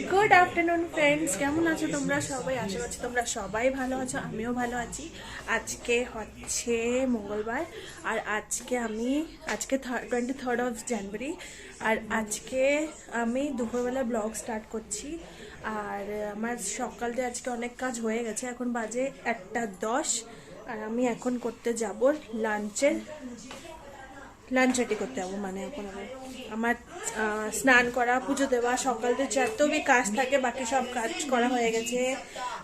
Good afternoon friends, কেমন আছো তোমরা সবাই? আশা করছি তোমরা সবাই ভালো আছো, আমিও ভালো আছি। আজকে হচ্ছে মঙ্গলবার, আর আজকে 23rd অফ জানুয়ারি, আর আজকে আমি দুপুরবেলা ব্লগ স্টার্ট করছি। আর আমার সকাল দিয়ে আজকে অনেক কাজ হয়ে গেছে, এখন বাজে 1:10, আর আমি এখন করতে যাব লাঞ্চ রেডি করতে যাবো। মানে এখন আমার স্নান করা, পুজো দেওয়া, সকালে যত বি কাজ থাকে বাকি সব কাজ করা হয়ে গেছে।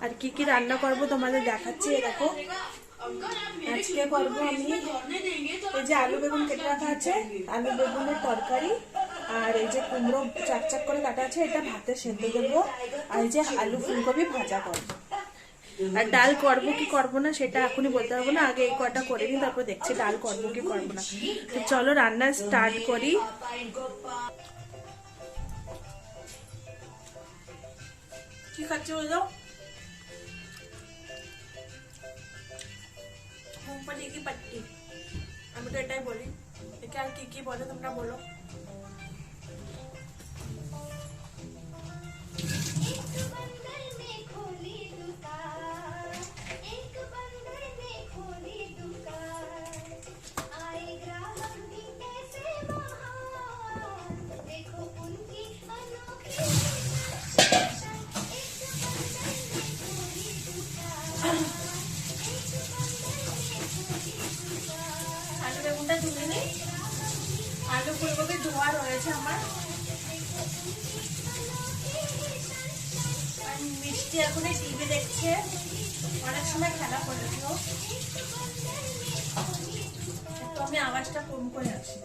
আর কি কি রান্না করব তোমাদের দেখাচ্ছি। দেখো, আজকে করবো আমি এই যে আলু বেগুন কেটে রাখা আছে, আলু বেগুনের তরকারি। আর এই যে কুমড়ো চাক চাক করে কাটা আছে, এটা ভাতে সেদ্ধ দেবো। আর এই যে আলু ফুলকপি ভাজা করবো। আর ডাল করবো কি করবো না সেটা এখনই বলতে পারবো না, আগে এই কটা করে নিই, তারপর দেখছি ডাল করবো কি করবো না। তো চলো রান্না স্টার্ট করি। কি খাচ্ছি বলো? মুংফলি কি পাট্টি, আমি তো এটাই বলি। একে আর কি কি বলে তোমরা বলো। আলু বেগুনটা ধুয়ে নিই। আলু ফুলকপি ধোয়া রয়েছে আমার। আর মিষ্টি এখন টিভি দেখছে, অনেক সময় খেলা করেছিল, তো আমি আওয়াজটা কম করে আসি।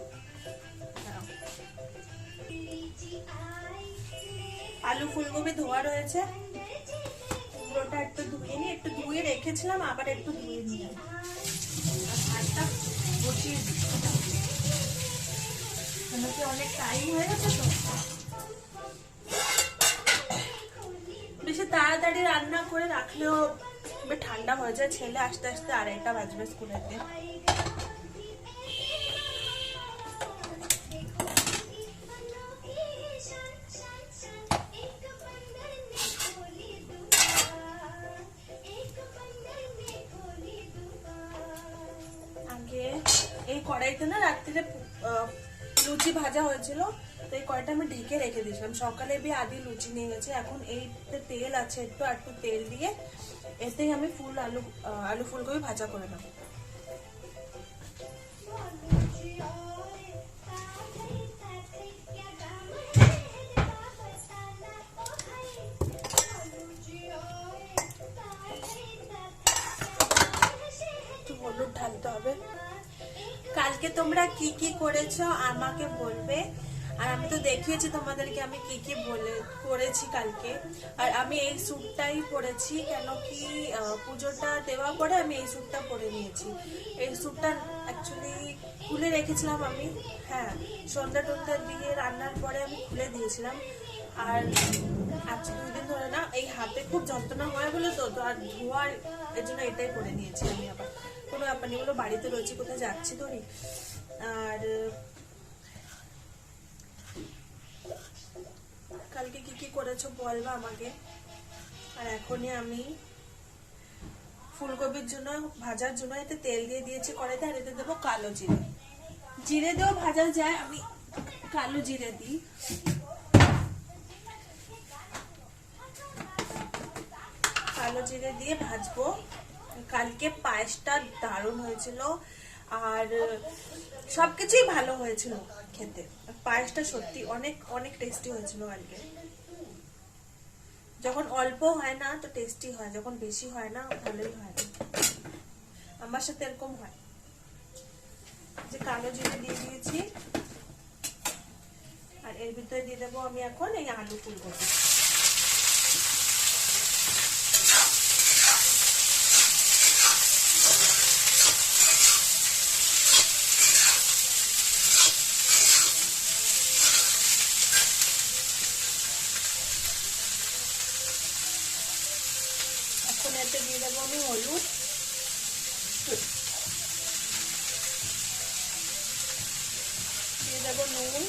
আলু ফুলকপি ধোয়া রয়েছে, কুমড়োটা একটু ধুয়ে নিই, একটু ধুয়ে রেখেছিলাম, আবার একটু ধুয়ে নিলাম। আর ভাতটা বসিয়ে দিচ্ছি, অনেক টাইম হয়ে গেছে তো। বেশি তাড়াতাড়ি রান্না করে রাখলেও ঠান্ডা হয়ে যায়, ছেলে আস্তে আস্তে 2:30 বাজবে স্কুলেতে। এই কড়াইতে না রাত্রিরে লুচি ভাজা হয়েছিল, তো এই কড়াইটা আমি ঢেকে রেখে দিয়েছিলাম। সকালে আদি লুচি নিয়ে গেছে, এখন এইতে তেল আছে, একটু তেল দিয়ে এতেই আমি আলু ফুলকপি ভাজা করে নেবো। হলুদ ঢালতে হবে। কালকে তোমরা কি কি করেছো আমাকে বলবে, আর আমি তো দেখিয়েছি তোমাদেরকে আমি কি কি করেছি কালকে। আর আমি এই স্যুটটাই পরেছি, কেন কি পুজোটা দেওয়ার পরে আমি এই স্যুটটা পরে নিয়েছি। এই স্যুটটা অ্যাকচুয়ালি খুলে রেখেছিলাম আমি, হ্যাঁ, সন্ধ্যা টন্ধ্যা দিয়ে রান্নার পরে আমি খুলে দিয়েছিলাম। আর আজকে 2 দিন ধরে না এই হাতে খুব যন্ত্রণা হয় বলে তো আর ধোয়ার এর জন্য এটাই পরে নিয়েছি আমি। আবার কোনো ব্যাপার নেই, বাড়িতে রয়েছে, কোথায় যাচ্ছি ধরি। আর কালকে কি কি করেছো বলবা আমাকে। আর এখনই আমি ফুলকপির জন্য ভাজার জন্য এতে তেল দিয়ে দিয়েছি কড়াইতে, আর এতে দেবো কালো জিরে। জিরে দিয়েও ভাজা যায়, আমি কালো জিরে দিই। কালো জিরে দিয়ে ভাজবো। কালকে পায়েসটা দারুণ হয়েছিল, আর সবকিছুই ভালো হয়েছিল খেতে। পায়েসটা সত্যি অনেক অনেক টেস্টি হয়েছিল কালকে। যখন অল্প হয় না তো টেস্টি হয়, যখন বেশি হয় না ভালোই হয় না। আমার সাথে এরকম হয়। যে কালো জিরে দিয়ে দিয়েছি, আর এর ভিতরে দিয়ে দেবো আমি এখন এই আলু ফুলকপি। এতে দিয়ে দেবো আমি হলুদ, দিয়ে দেবো নুন,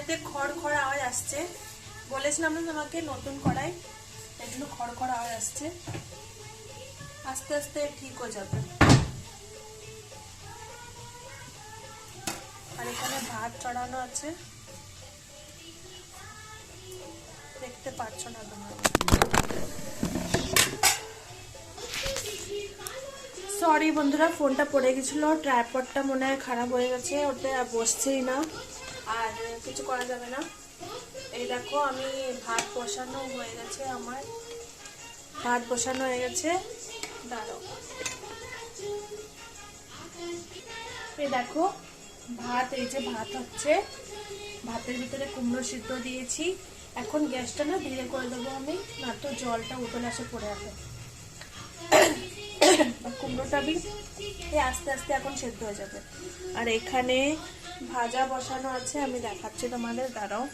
কড়াইতে খড় খড় আওয়াজ আসছে, বলেছিলাম না তোমাকে নতুন কড়াই, এর জন্য খড় খড় আওয়াজ আসছে, আস্তে আস্তে ঠিক হয়ে যাবে। আর এখানে ভাত চড়ানো আছে, দেখতে পাচ্ছ না তোমরা। সরি বন্ধুরা, ফোনটা পড়ে গেছিল, ট্রাইপডটা মনে হয় খারাপ হয়ে গেছে, ওতে আর বসছেই না, আর কিছু করা যাবে না। এই দেখো আমি ভাত বসানো হয়ে গেছে, আমার ভাত বসানো হয়ে গেছে। দাঁড়াও, এই দেখো ভাত, এই যে ভাত হচ্ছে, ভাতের ভিতরে কুমড়ো সিদ্ধ দিয়েছি। এখন গ্যাসটা না ধীরে করে দেবো আমি, না তো জলটা উতলে আসে পড়ে আসে। কুমড়োটা আস্তে আস্তে এখন সেদ্ধ হয়ে যাবে। আর এখানে ভাজা বসানো আছে, আমি দেখাচ্ছি তোমাদের, দাঁড়াও।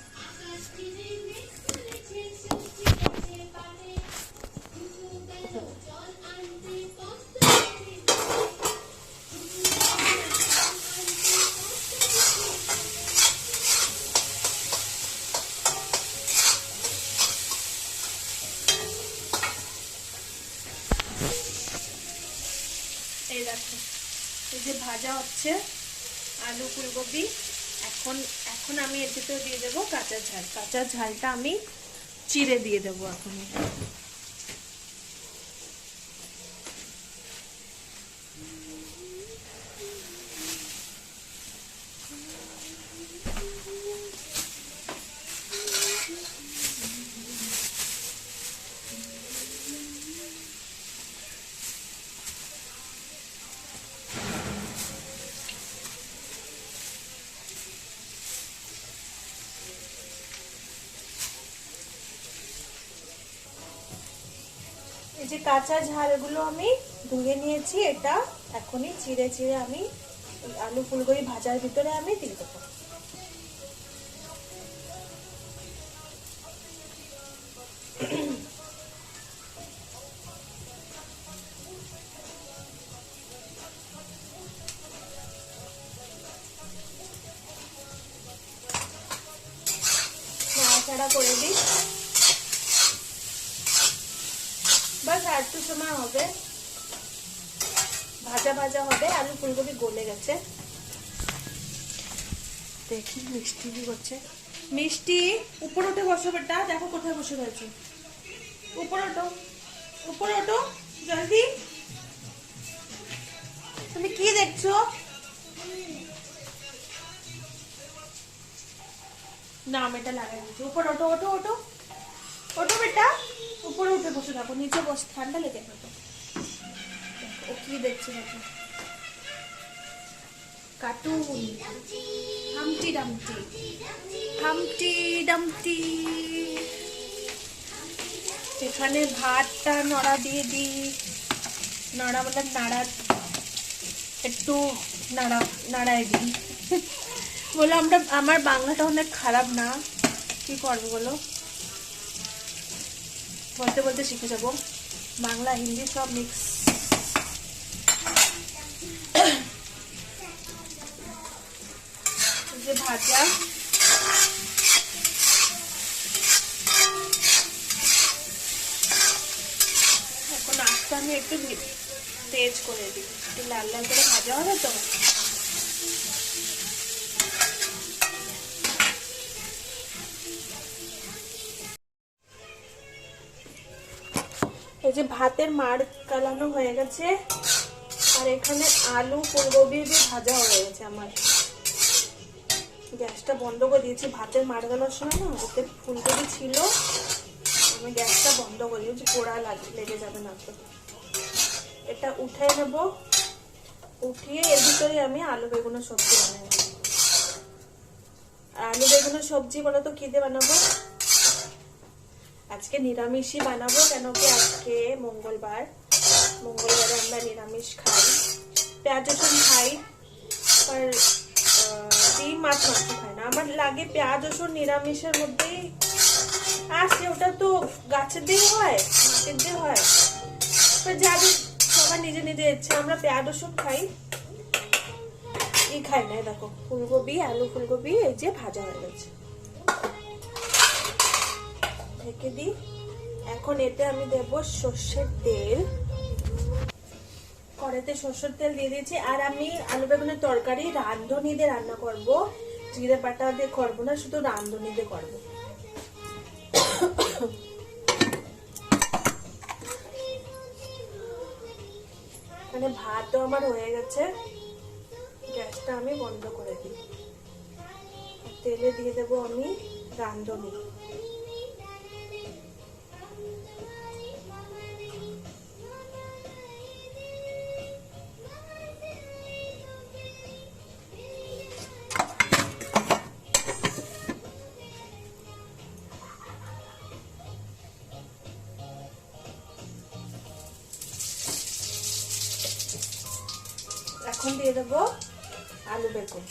এই দেখো, এই যে ভাজা হচ্ছে আলু ফুলকপি। এখন আমি এর ভিতরে দিয়ে দেবো কাঁচা ঝাল। কাঁচা ঝালটা আমি চিড়ে দিয়ে দেবো এখন। এই যে কাঁচা ঝালগুলো আমি ধুয়ে নিয়েছি, এটা এখনই চিড়ে চিড়ে আমি আলু ফুলকপি ভাজার ভিতরে আমি দিয়ে দেবো। নাড়াচাড়া করে দিই, বাস আর একটু সময় হবে, ভাজা ভাজা হবে। আলু ফুলকপি গলে গেছে। দেখি মিষ্টি কি করছে। মিষ্টি উপরে উঠে বসো বেটা, দেখো কোথায় বসে রয়েছে। উপরে ওঠো, উপরে ওঠো জলদি। তুমি কি দেখছো? না আমি এটা লাগাই দিচ্ছি। উপরে ওঠো, ওঠো ওঠো ওঠো বেটা, উপরে উঠে বসে থাকো, নিচে বসে ঠান্ডা লেগে থাকো। ও কি দেখছে দেখো, কার্টুন। হামটি ডামটি, হামটি ডামটি। এখানে ভাতটা নড়া দিয়ে দিই, নড়া মানে নাড়া, একটু নাড়ায় দিই। বলো আমার বাংলাটা অনেক খারাপ না, কি করবো বলো, বলতে বলতে শিখে যাবো, বাংলা হিন্দি সব মিক্স। যে ভাজা, এখন আস্তে আমি একটু তেজ করে দিই, একটু লাল লাল করে ভাজা হবে তো। এই যে ভাতের মাড় কালানো হয়ে গেছে, আর এখানে আলু ফুলকপি ভাজা হয়ে গেছে আমার। গ্যাসটা বন্ধ করে দিয়েছি, ভাতের মাড় গালার সময় না ওতে ফুলকপি ছিল, আমি গ্যাসটা বন্ধ করে দিয়েছি, পোড়া লেগে যাবে না তো। এটা উঠে নেব, উঠিয়ে এর ভিতরে আমি আলু বেগুনের সবজি বানাবো। আর আলু বেগুনের সবজি বলো তো কি দিয়ে বানাবো? আজকে নিরামিষই বানাবো, কেন কি আজকে মঙ্গলবারে আমরা নিরামিষ খাই, পেঁয়াজ রসুন খাই, আর ডিম মাছ মাংস খাই না। আমার লাগে পেঁয়াজ রসুন নিরামিষের মধ্যেই আসে, ওটা তো গাছের দিয়ে হয়, মাটির দিয়ে হয়, যাদের সবার নিজে নিজে ইচ্ছে। আমরা পেঁয়াজ রসুন খাই, এই খাই না। দেখো ফুলকপি, আলু ফুলকপি এই যে ভাজা হয়ে গেছে, ঢেকে দিই। এখন এতে আমি দেব সর্ষের তেল। কড়াইতে সর্ষের তেল দিয়ে দিয়েছি। আর আমি আলু বেগুনের তরকারি রাঁধুনি দিয়ে রান্না করব, জিরে বাটা দিয়ে করবো না, শুধু রাঁধুনি দিয়ে করবো। মানে ভাতও আমার হয়ে গেছে, গ্যাসটা আমি বন্ধ করে দিই। তেলে দিয়ে দেবো আমি রাঁধুনি। এখন দিয়ে দেবো আলু বেগুন।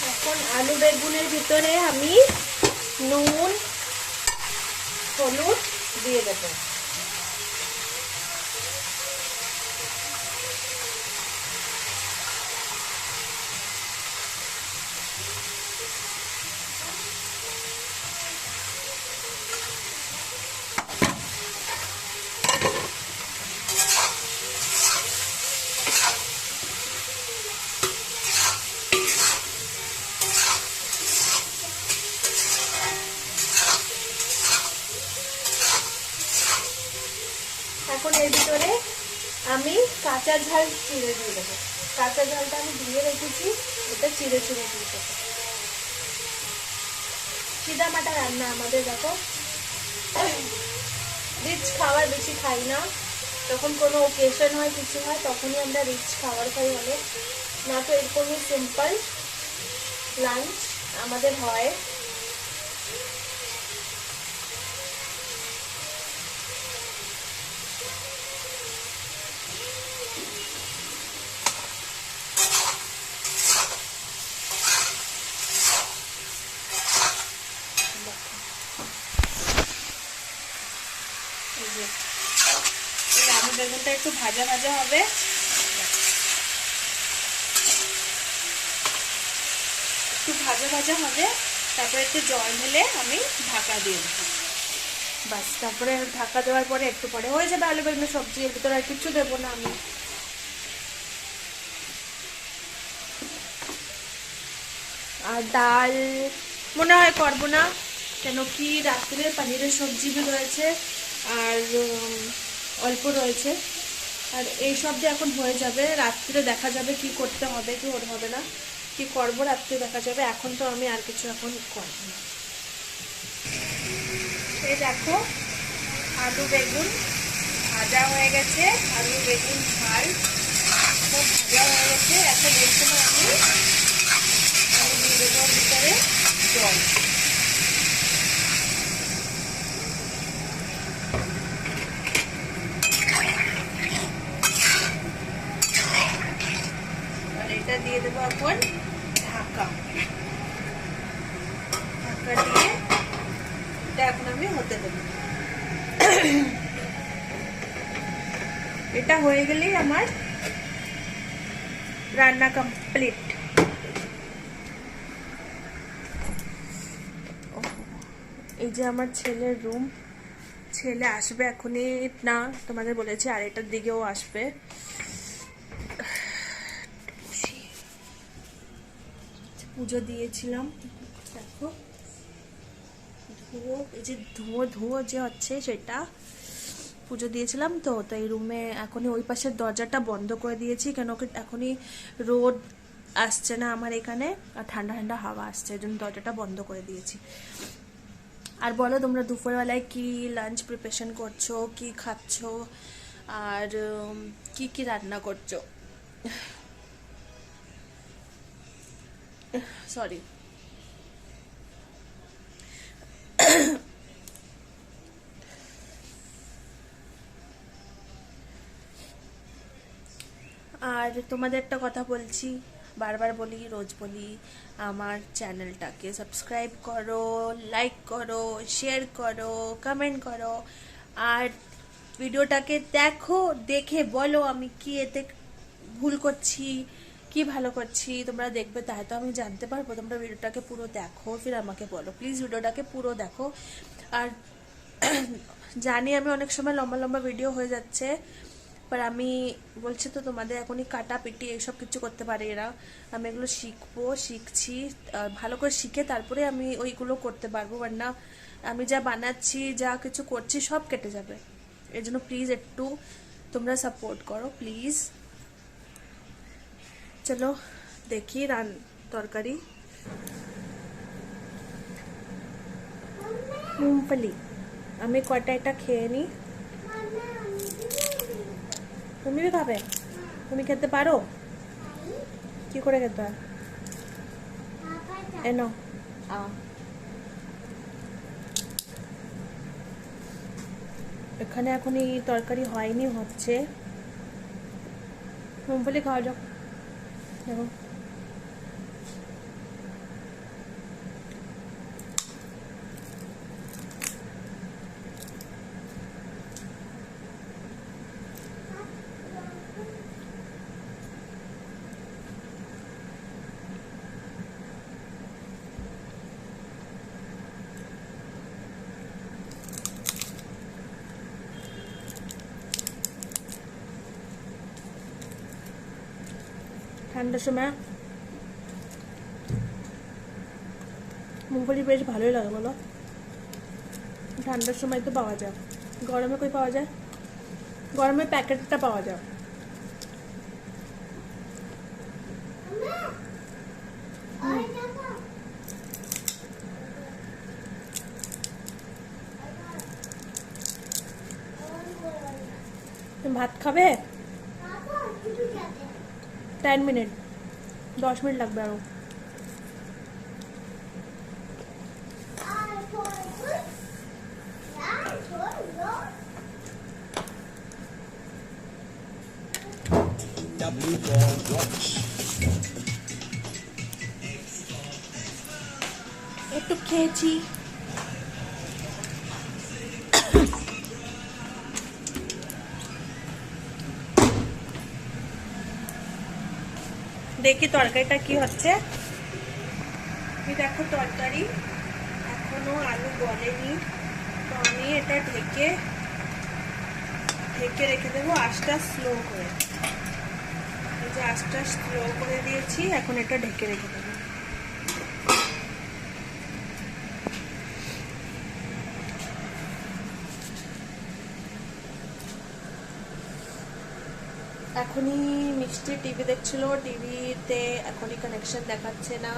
এখন আলু বেগুনের ভিতরে আমি নুন হলুদ দিয়ে দেবো। এখন এর ভিতরে আমি কাঁচা ঝাল চিড়ে দিয়ে দেবো। কাঁচা ঝালটা আমি ধুয়ে রেখেছি, এটা চিড়ে চিড়ে দিয়ে দেবো। সিধামাটা রান্না আমাদের। দেখো, রিচ খাবার বেশি খাই না, যখন কোনো ওকেশন হয় কিছু হয় তখনই আমরা রিচ খাবার খাই অনেক, না তো এরকমই সিম্পল লাঞ্চ আমাদের হয়। আলু বেগুনটা একটু ভাজা ভাজা হবে, একটু ভাজা ভাজা হবে, তারপরে একটু জল ঢেলে আমি ঢাকা দিয়ে দেবো। বাস, তারপরে ঢাকা দেওয়ার পরে একটু পরে হয়ে যাবে আলু বেগুনের সবজি। এর ভিতরে আর কিছু দেবো না আমি। আর ডাল মনে হয় করবো না, কেন কি রাত্রে পনিরের সবজি রয়েছে আর অল্প রয়েছে, আর এই সব যে এখন হয়ে যাবে, রাত্রে দেখা যাবে কি করতে হবে কি হবে না, কি করবো রাত্রে দেখা যাবে। এখন তো আমি আর কিছু এখন করবো না। এই দেখো আলু বেগুন ভাজা হয়ে গেছে, আলু বেগুন ঝাল সব ভাজা হয়ে গেছে। এখন এই সময় আমি দিয়ে দেবো ভিতরে জল। এটা দিয়ে দেবো এখন ঢাকা। ঢাকা দিয়ে এটা এখন আমি হতে দেবো। এটা হয়ে গেলেই আমার রান্না কমপ্লিট। এই যে আমার ছেলের রুম, ছেলে আসবে এখনই না, তোমাদের বলেছি আড়াইটার দিকেও আসবে। পুজো দিয়েছিলাম, দেখো ধুয়ো, এই যে ধুয়ো যে হচ্ছে সেটা পুজো দিয়েছিলাম। তো এই রুমে এখনই ওই পাশের দরজাটা বন্ধ করে দিয়েছি, কেন কি এখনই রোদ আসছে না আমার এখানে, আর ঠান্ডা ঠান্ডা হাওয়া আসছে, এই জন্য দরজাটা বন্ধ করে দিয়েছি। আর বলো তোমরা দুপুরবেলায় কি লাঞ্চ প্রিপারেশন করছো, কি খাচ্ছো, আর কি কি রান্না করছো। সরি। আর তোমাদের একটা কথা বলছি, বারবার বলি, রোজ বলি, আমার চ্যানেলটাকে সাবস্ক্রাইব করো, লাইক করো, শেয়ার করো, কমেন্ট করো, আর ভিডিওটাকে দেখো, দেখে বলো আমি কি এতে ভুল করছি, কি ভালো করছি। তোমরা দেখবে, তাই তো আমি জানতে পারবো। তোমরা ভিডিওটাকে পুরো দেখো, ফির আমাকে বলো। প্লিজ ভিডিওটাকে পুরো দেখো। আর জানি আমি অনেক সময় লম্বা লম্বা ভিডিও হয়ে যাচ্ছে, বাট আমি বলছি তো তোমাদের এখনই কাটা পিটি এইসব কিছু করতে পারে এরা। আমি এগুলো শিখছি, ভালো করে শিখে তারপরে আমি ওইগুলো করতে পারবো। না আমি যা বানাচ্ছি, যা কিছু করছি সব কেটে যাবে। এর জন্য প্লিজ একটু তোমরা সাপোর্ট করো প্লিজ। চলো দেখি তরকারি। মুংফলি আমি কটা এটা খেয়ে নিই। তুমি भी খাবে? তুমি খেতে পারো? কি করে খেতে হয়? এনো এখানে এখন এই তরকারি হয়নি, হচ্ছে। মুংফলি খাওয়া যাক। দেখো ঠান্ডার সময় মুংফলি বেশ ভালোই লাগে বলো। ঠান্ডার সময় তো পাওয়া যায়, গরমে কই পাওয়া যায়? গরমে প্যাকেটটা পাওয়া যায়। তুমি ভাত খাবে? 10 মিনিট, 10 মিনিট লাগবে আরো। একটু খেয়েছি। দেখি তরকারিটা কি হচ্ছে। দেখো তরকারি এখনো আলু গলেনি, তো আমি এটা ঢেকে রেখে দেবো আঁচটা স্লো করে। এই যে আঁচটা স্লো করে দিয়েছি, এখন এটা ঢেকে রেখে দেবো। এখনই মিষ্টি টিভি দেখছিল, টিভিতে এখনই কানেকশন দেখাচ্ছে না।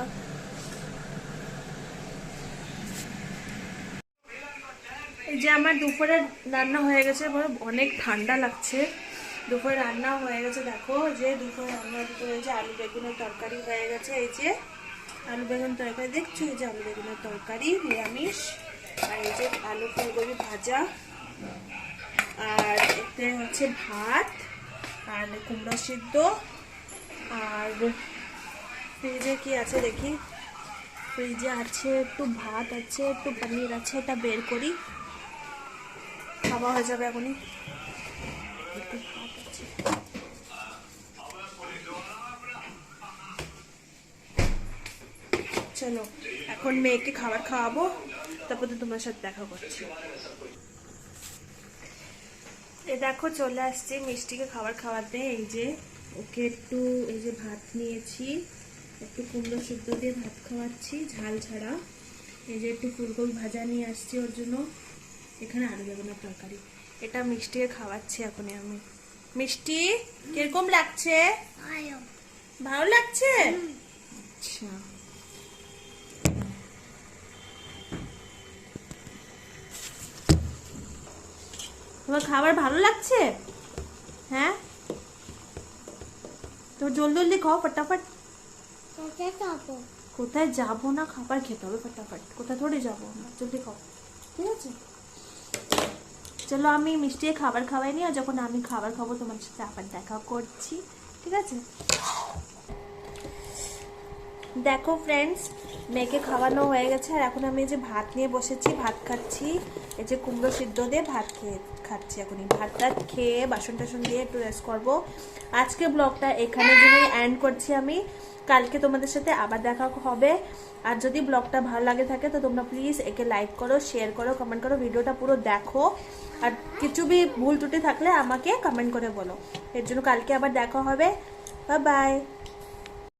এই যে আমার দুপুরে রান্না হয়ে গেছে, অনেক ঠান্ডা লাগছে। দুপুরে রান্না হয়ে গেছে, দেখো যে দুপুরে রান্না হয়েছে, আলু বেগুনের তরকারি হয়ে গেছে। এই যে আলু বেগুন তরকারি দেখছো, এই যে আলু বেগুনের তরকারি নিরামিষ। আর এই যে আলু ফুলকপি ভাজা, আর এতে হচ্ছে ভাত, আর কুমড়ো সিদ্ধ, আর ফ্রিজে কি আছে দেখি। ফ্রিজে আছে একটু ভাত আছে, একটু পনির আছে, এটা বের করি, খাওয়া হয়ে যাবে এখনই। একটু ভাত আছে। চলো এখন মেয়েকে খাবার খাওয়াবো, তারপর তো তোমার সাথে দেখা করছি। এ দেখো চলে আসছে মিষ্টিকে খাবার খাওয়াতে। এই যে ওকে একটু, এই যে ভাত নিয়েছি, একটু কুমড়ো সিদ্ধ দিয়ে ভাত খাওয়াচ্ছি ঝাল ছাড়া। এই যে একটু ফুলকপি ভাজা নিয়ে আসছি ওর জন্য, এখানে আলু বেগুনের তরকারি। এটা মিষ্টিকে খাওয়াচ্ছি এখনই আমি। মিষ্টি কিরকম লাগছে? ভালো লাগছে? আচ্ছা তোমার খাবার ভালো লাগছে? হ্যাঁ তো জলদি জলদি খাও ফটাফট। কোথায় যাবো না, খাবার খেতে হবে ফটাফট। কোথায় থোড়ে যাবো আমরা, জলদি খাও ঠিক আছে। চলো আমি মিষ্টি খাবার খাওয়াই নি, আর যখন আমি খাবার খাবো তোমার সাথে আবার দেখা করছি, ঠিক আছে। দেখো ফ্রেন্ডস, মেয়েকে খাওয়ানো হয়ে গেছে আর এখন আমি এই যে ভাত নিয়ে বসেছি, ভাত খাচ্ছি। এই যে কুমড়ো সিদ্ধ দিয়ে ভাত খাচ্ছি। এখনই ভাতটা খেয়ে বাসন টাসন দিয়ে একটু রেস্ট করবো। আজকে ব্লগটা এখানে জন্যই এন্ড করছি আমি। কালকে তোমাদের সাথে আবার দেখা হবে। আর যদি ব্লগটা ভালো লাগে থাকে তো তোমরা প্লিজ একে লাইক করো, শেয়ার করো, কমেন্ট করো, ভিডিওটা পুরো দেখো। আর কিছু भी ভুল ত্রুটি থাকলে আমাকে কমেন্ট করে বলো। এর জন্য কালকে আবার দেখা হবে। Bye bye.